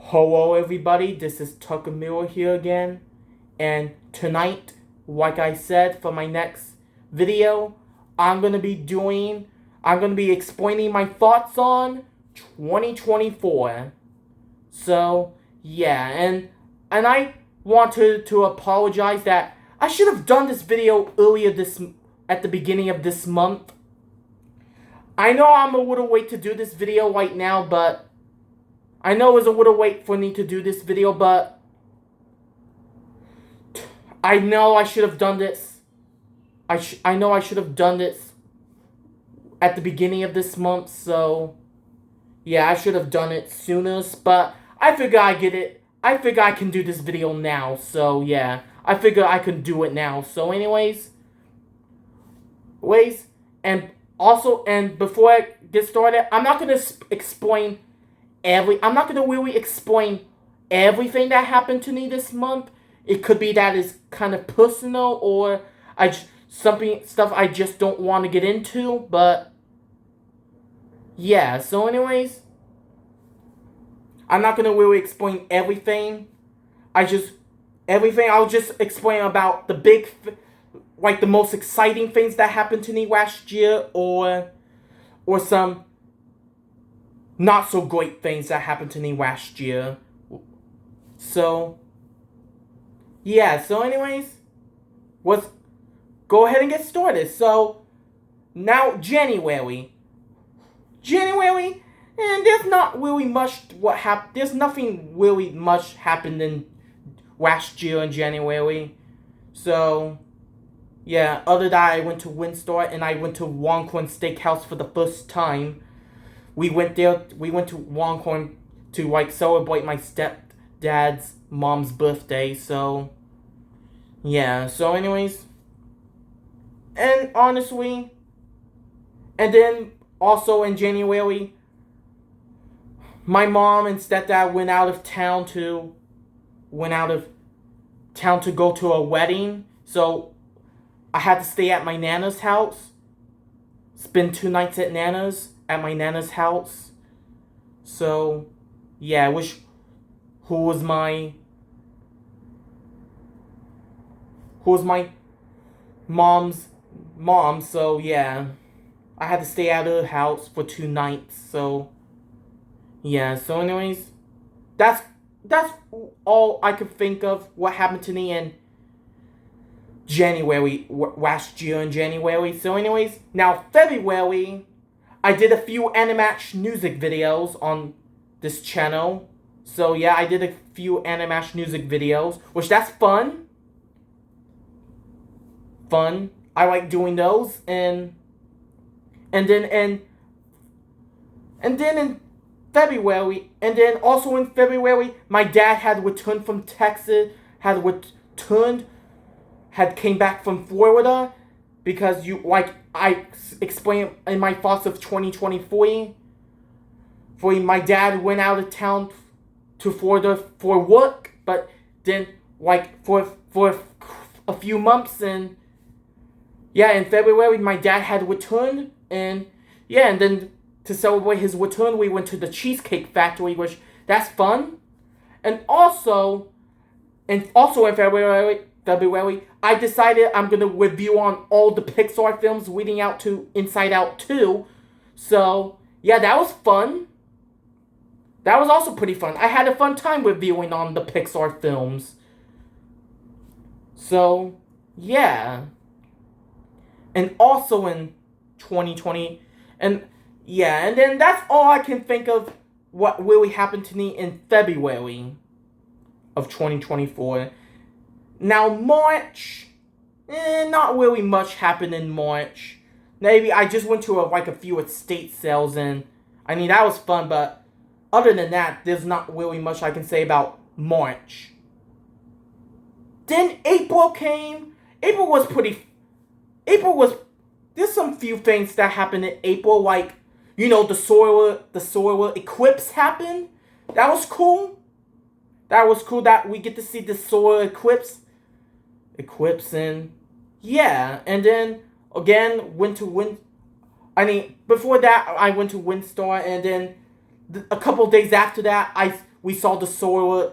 Hello everybody, this is Tucker Miller here again, and tonight, like I said, for my next video, I'm going to be explaining my thoughts on 2024. So, yeah, and I wanted to apologize that I should have done this video at the beginning of this month. I know I'm a little late to do this video right now, but I know it was a little late for me to do this video, but I know I should have done this. I know I should have done this at the beginning of this month, so yeah, I should have done it sooner, but I figure I get it. I figure I can do this video now, so yeah. I figure I can do it now. So anyways, and before I get started, I'm not going to explain I'm not going to really explain everything that happened to me this month. It could be that it's kind of personal, or stuff I just don't want to get into, but yeah, so anyways, I'm not going to really explain everything. I'll just explain about the most exciting things that happened to me last year, or some not so great things that happened to me last year. So, yeah, so anyways, let's go ahead and get started. So, now January, and there's nothing really much happened in last year in January. So, yeah, other than I went to WinStar and I went to Longhorn Steakhouse for the first time. We went to Longhorn to celebrate my stepdad's mom's birthday, so yeah, so anyways. And honestly, and then also in January, my mom and stepdad went out of town to go to a wedding, so I had to stay at my Nana's house. Spend 2 nights at my Nana's house. So, yeah, who was my mom's mom, so yeah. I had to stay at her house for 2 nights, so yeah, so anyways, that's all I could think of what happened to me in January, last year in January. So anyways, now February, I did a few Animash music videos on this channel. So yeah, I did a few Animash music videos, which that's fun. I like doing those, and then in February, and then also in February, my dad had returned from Texas, had came back from Florida, because I explained in my thoughts of 2024. My dad went out of town to Florida for work, but then for a few months, and yeah, in February my dad had returned, and yeah, and then to celebrate his return, we went to the Cheesecake Factory, which that's fun, and also in February, I decided I'm going to review on all the Pixar films leading out to Inside Out 2. So, yeah, that was fun. That was also pretty fun. I had a fun time reviewing on the Pixar films. So, yeah. And also in 2020, and yeah, and then that's all I can think of what really happened to me in February of 2024. Now, March, not really much happened in March. Maybe I just went to a few estate sales, and I mean, that was fun, but other than that, there's not really much I can say about March. Then April came. There's some few things that happened in April, the solar eclipse happened. That was cool. That was cool that we get to see the solar eclipse, and yeah, and then again before that I went to WinStar, and then a couple days after that we saw the solar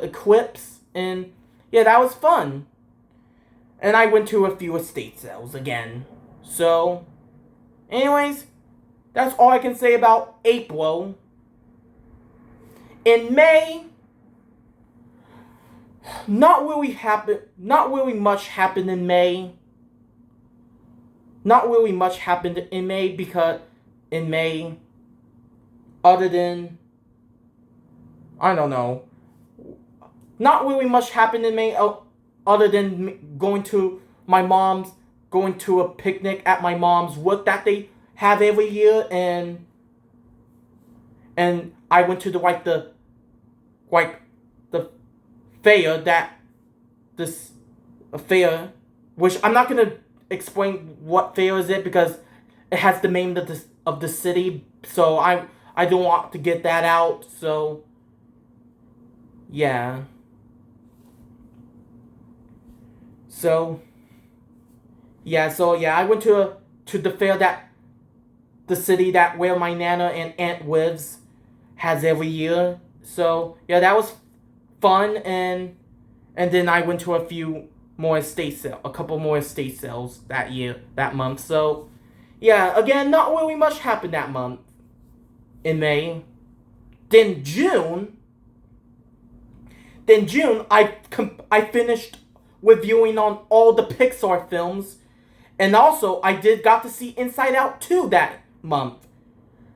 eclipse, and yeah, that was fun. And I went to a few estate sales again. So, anyways, that's all I can say about April. In May, not really much happened in May. Not really much happened in May because in May, other than, I don't know, not really much happened in May other than going to a picnic at my mom's work that they have every year, and I went to the fair fair, which I'm not gonna explain what fair is it because it has the name of the city, so I don't want to get that out. So yeah. So yeah, I went to the fair that the city that where my nana and aunt lives has every year. So yeah, that was fun, and then I went to a couple more estate sales that month. So yeah, again, not really much happened that month in May. Then June, I finished reviewing on all the Pixar films, and also I got to see Inside Out 2 that month,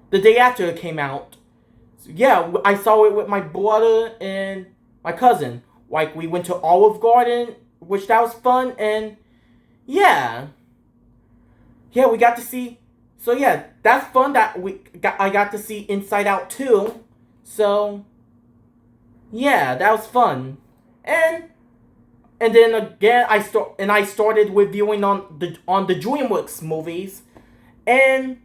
the day after it came out. So, yeah, I saw it with my brother and my cousin. Like, we went to Olive Garden, which that was fun, and yeah, we got to see. So yeah, that's fun that I got to see Inside Out 2. So yeah, that was fun, and then again I started reviewing on the DreamWorks movies, and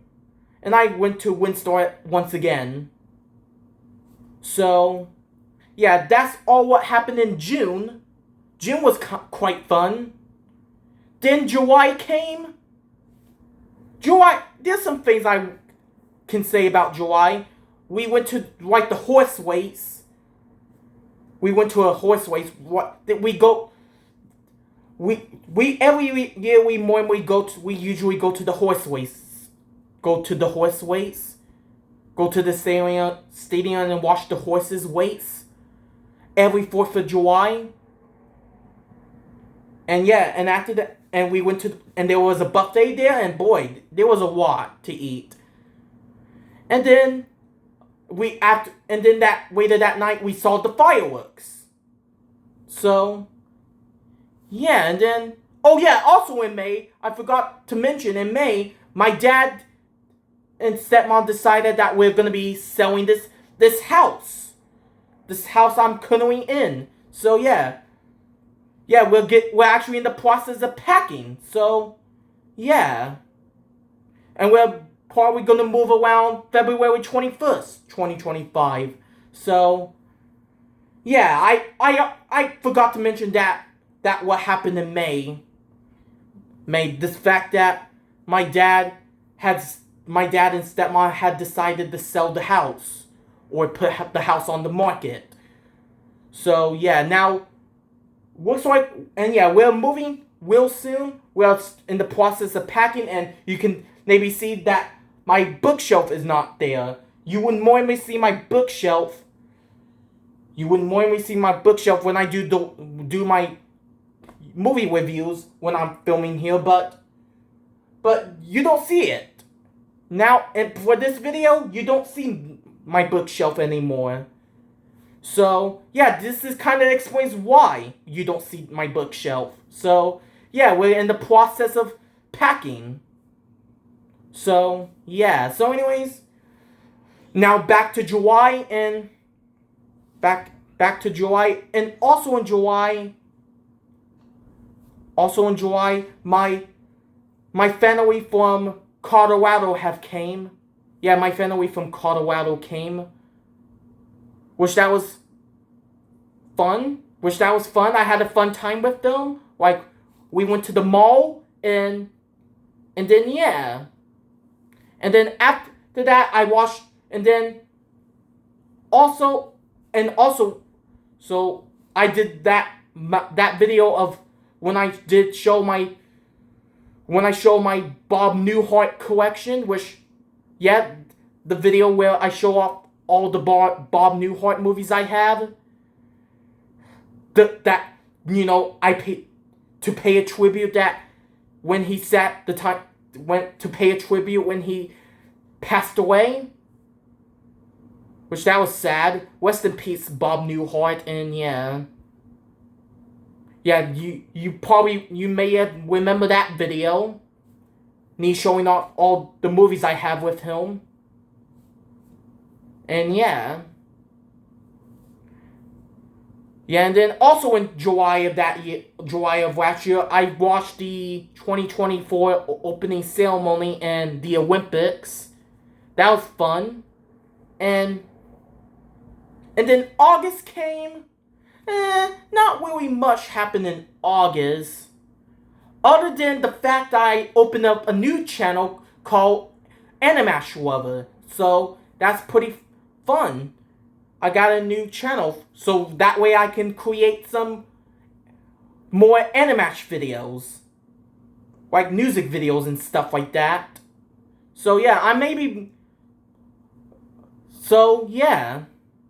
I went to WinStar once again. So yeah, that's all what happened in June. June was quite fun. Then July came. There's some things I can say about July. We went to the horse race. We went to a horse race. We every year we usually go to the horse race. Go to the stadium and watch the horses race every 4th of July. And yeah, and after that, and we went to, and there was a buffet there, and boy, there was a lot to eat. And then later that night we saw the fireworks. So yeah, and then also in May, I forgot to mention, in May my dad and stepmom decided that we're gonna be selling this house I'm currently in. So yeah, we're actually in the process of packing. So yeah, and we're probably gonna move around February 21st, 2025. So yeah, I forgot to mention that what happened in May. This fact that my dad and stepmom had decided to sell the house or put the house on the market. So yeah, now looks like, and yeah, we're moving real soon. We're in the process of packing, and you can maybe see that my bookshelf is not there. You wouldn't normally see my bookshelf. When I do my movie reviews when I'm filming here, but you don't see it now. And for this video, you don't see my bookshelf anymore. So yeah, this is kind of explains why you don't see my bookshelf. So yeah, we're in the process of packing. So yeah. So anyways, now back to July, and back to July, and also in July, my family from Colorado have came. Yeah, my family from Colorado came. Which that was fun. I had a fun time with them. Like, we went to the mall, and then yeah. And then after that I watched, and then also and also, so I did that video of when I show my Bob Newhart collection, which, yeah, the video where I show off all the Bob Newhart movies I have. That I pay a tribute that when he went to pay a tribute when he passed away. Which that was sad. Rest in peace, Bob Newhart, and yeah. Yeah, you may have remember that video. Me showing off all the movies I have with him. And yeah. Yeah, and then also in July of last year, I watched the 2024 opening ceremony and the Olympics. That was fun. And then August came. Not really much happened in August. Other than the fact I opened up a new channel called Animash Lover. So that's pretty fun. I got a new channel, so that way I can create some more Animash videos. Like music videos and stuff like that. So yeah, So yeah,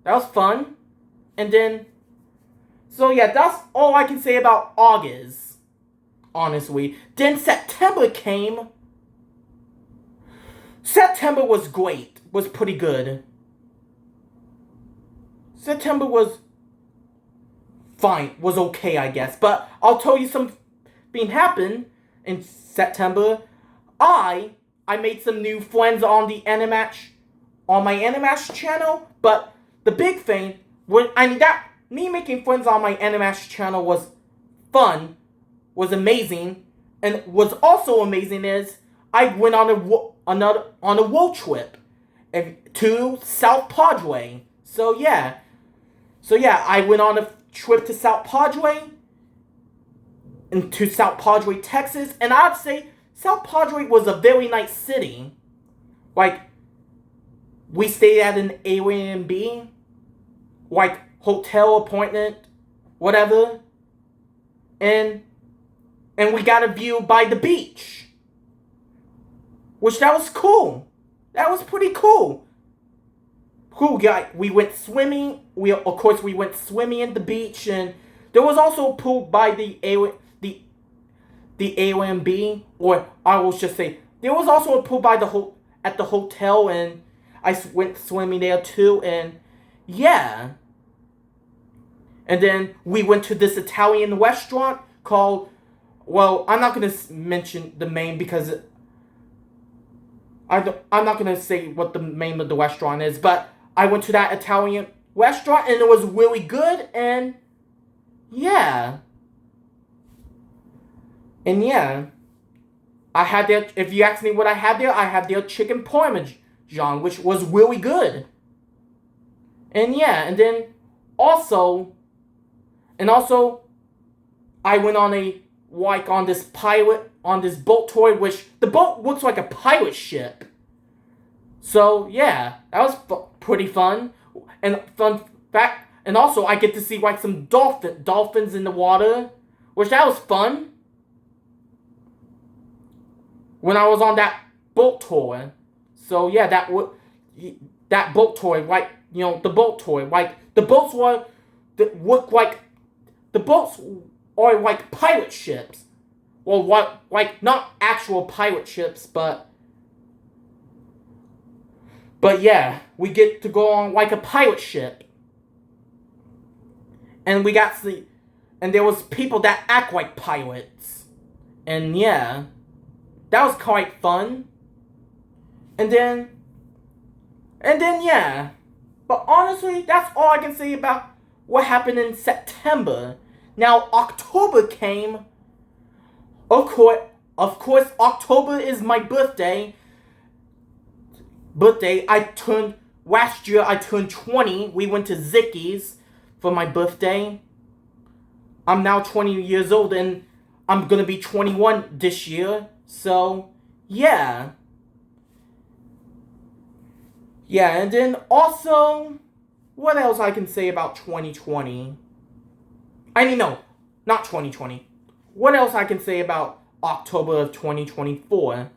that was fun. And then, so yeah, that's all I can say about August, honestly. Then September came. September was great, was pretty good. September was fine, was okay, I guess. But I'll tell you something happened in September. I made some new friends on my Animash channel. But the big thing, me making friends on my Animash channel was fun, was amazing, and was also amazing is I went on a road trip to South Padre. So yeah, I went on a trip to South Padre, Texas, and I'd say South Padre was a very nice city. Like, we stayed at an Airbnb, like hotel appointment, whatever, and we got a view by the beach, which that was cool. That was pretty cool. Cool guy. We went swimming. We went swimming at the beach, and there was also a pool by the Airbnb, or I will just say there was also a pool by at the hotel, and I went swimming there too, and yeah. And then we went to this Italian restaurant called, well, I'm not gonna mention the name because I'm not gonna say what the name of the restaurant is, but I went to that Italian restaurant and it was really good, and yeah. And yeah. I had their, if you ask me what I had there, I had their chicken parmesan, which was really good. And yeah, and then also, I went on on this boat tour, which the boat looks like a pirate ship. So yeah, that was pretty fun. And fun fact, and also I get to see like some dolphins in the water, which that was fun. When I was on that boat tour. So yeah, that boat tour, like, the boat tour, like the boats look like the boats are like pirate ships. Well, like not actual pirate ships, but yeah, we get to go on like a pirate ship. And we got to see, and there was people that act like pirates. And yeah, that was quite fun. And then yeah. But honestly, that's all I can say about what happened in September. Now, October came. Of course, October is my birthday. Last year I turned 20. We went to Zicky's for my birthday. I'm now 20 years old and I'm gonna be 21 this year. So, yeah. Yeah, and then also, what else I can say about 2020? I mean, no, not 2020. What else I can say about October of 2024?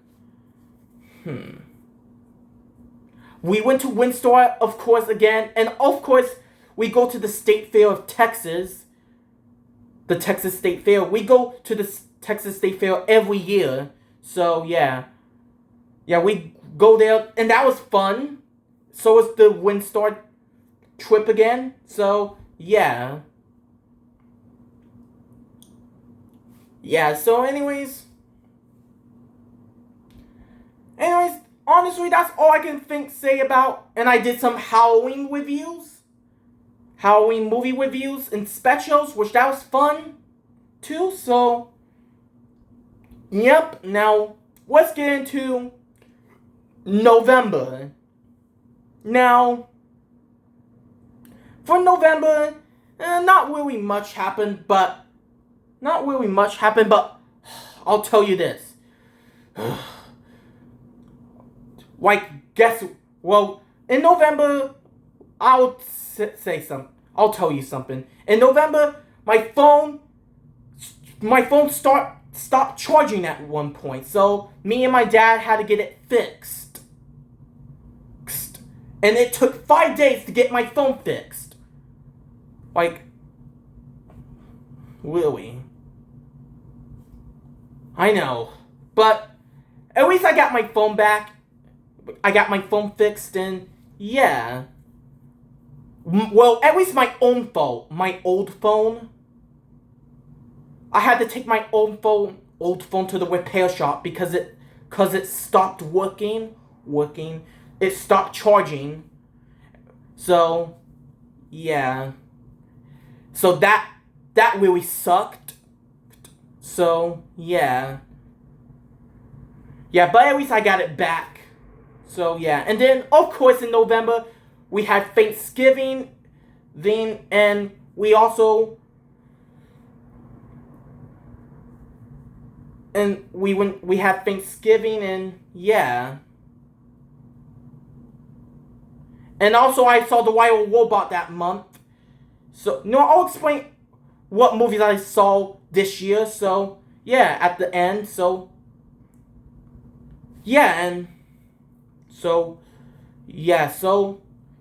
We went to WinStar, of course, again. And, of course, we go to the State Fair of Texas. The Texas State Fair. We go to the Texas State Fair every year. So, yeah. Yeah, we go there. And that was fun. So was the WinStar trip again. So, yeah. Yeah, so anyways, honestly, that's all I can say about, and I did some Halloween reviews, Halloween movie reviews and specials, which that was fun, too, so, yep, now, let's get into November. Now, for November, not really much happened, but I'll tell you this. In November, I'll tell you something. In November, my phone stopped charging at one point. So, me and my dad had to get it fixed. And it took 5 days to get my phone fixed. Really? I know. But at least I got my phone back. I got my phone fixed and yeah. Well, at least my own phone. My old phone. I had to take my old phone to the repair shop because it stopped working. It stopped charging. So, yeah. So that really sucked. So, yeah. Yeah, but at least I got it back. So, yeah. And then, of course, in November, we had Thanksgiving. And we also... And we had Thanksgiving and, yeah. And also, I saw The Wild Robot that month. So, I'll explain what movies I saw this year. So, yeah, at the end. So, yeah, and so, yeah.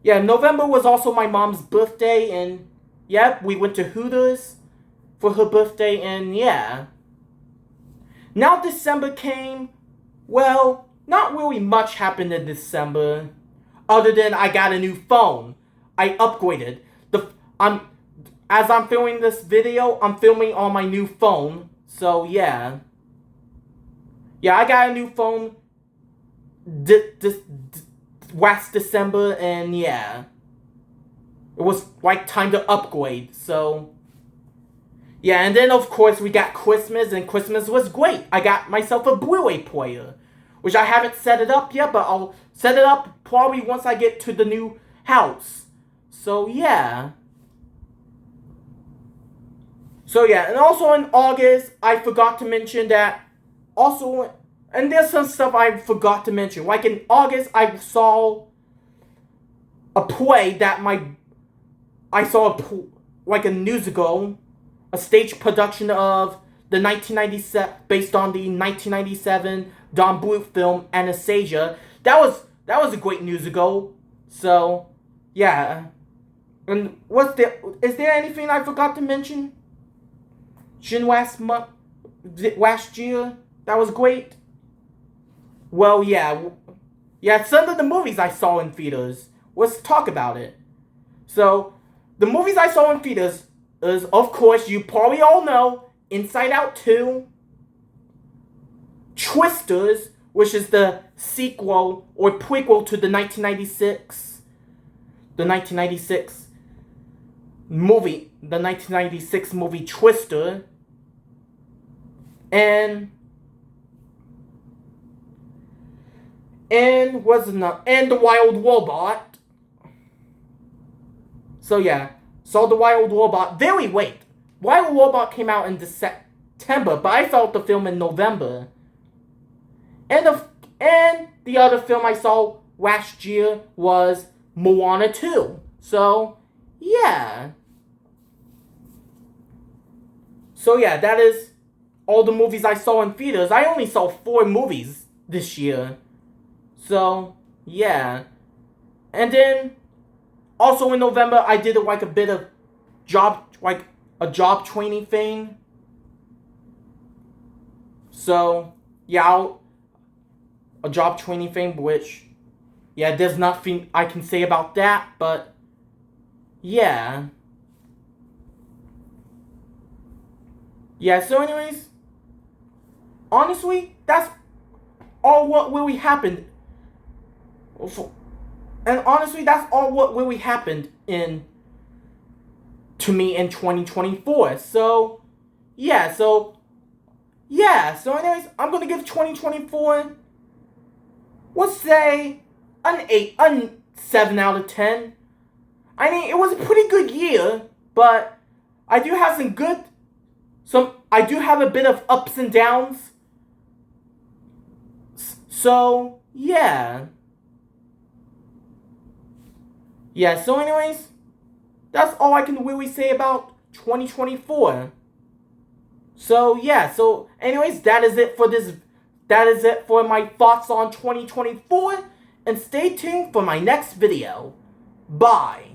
November was also my mom's birthday. And, yeah, we went to Hooters for her birthday. And, yeah. Now December came. Well, not really much happened in December. Other than I got a new phone. I upgraded. As I'm filming this video, I'm filming on my new phone. So, yeah. Yeah, I got a new phone last December, and yeah. It was time to upgrade, so... Yeah, and then of course we got Christmas, and Christmas was great. I got myself a Blu-ray player. Which I haven't set it up yet, but I'll set it up probably once I get to the new house. So, yeah. And also in August, I forgot to mention that... And there's some stuff I forgot to mention. Like in August, I saw a play that a musical, a stage production of the 1997, based on the 1997 Don Bluth film Anastasia. That was a great musical. So, yeah. And is there anything I forgot to mention? Last year, that was great. Well, yeah. Yeah, some of the movies I saw in theaters. Let's talk about it. So, the movies I saw in theaters is, of course, you probably all know, Inside Out 2, Twisters, which is the sequel or prequel to the 1996 movie Twister, and The Wild Robot. So yeah, saw The Wild Robot. Wait, Wild Robot came out in September, but I saw the film in November. And the other film I saw last year was Moana 2. So, yeah. So, yeah, that is all the movies I saw in theaters. I only saw 4 movies this year. So, yeah. And then, also in November, I did like a bit of a job training thing. So, yeah, a job training thing, which, yeah, there's nothing I can say about that, but, yeah. Yeah, so anyways, honestly, that's all what really happened. And honestly, that's all what really happened to me in 2024. So, yeah, so anyways, I'm gonna give 2024, let's say, a 7 out of 10. I mean, it was a pretty good year, but I do have I do have a bit of ups and downs. So, yeah. Yeah, so anyways, that's all I can really say about 2024. So, yeah, so anyways, that is it for my thoughts on 2024, and stay tuned for my next video. Bye.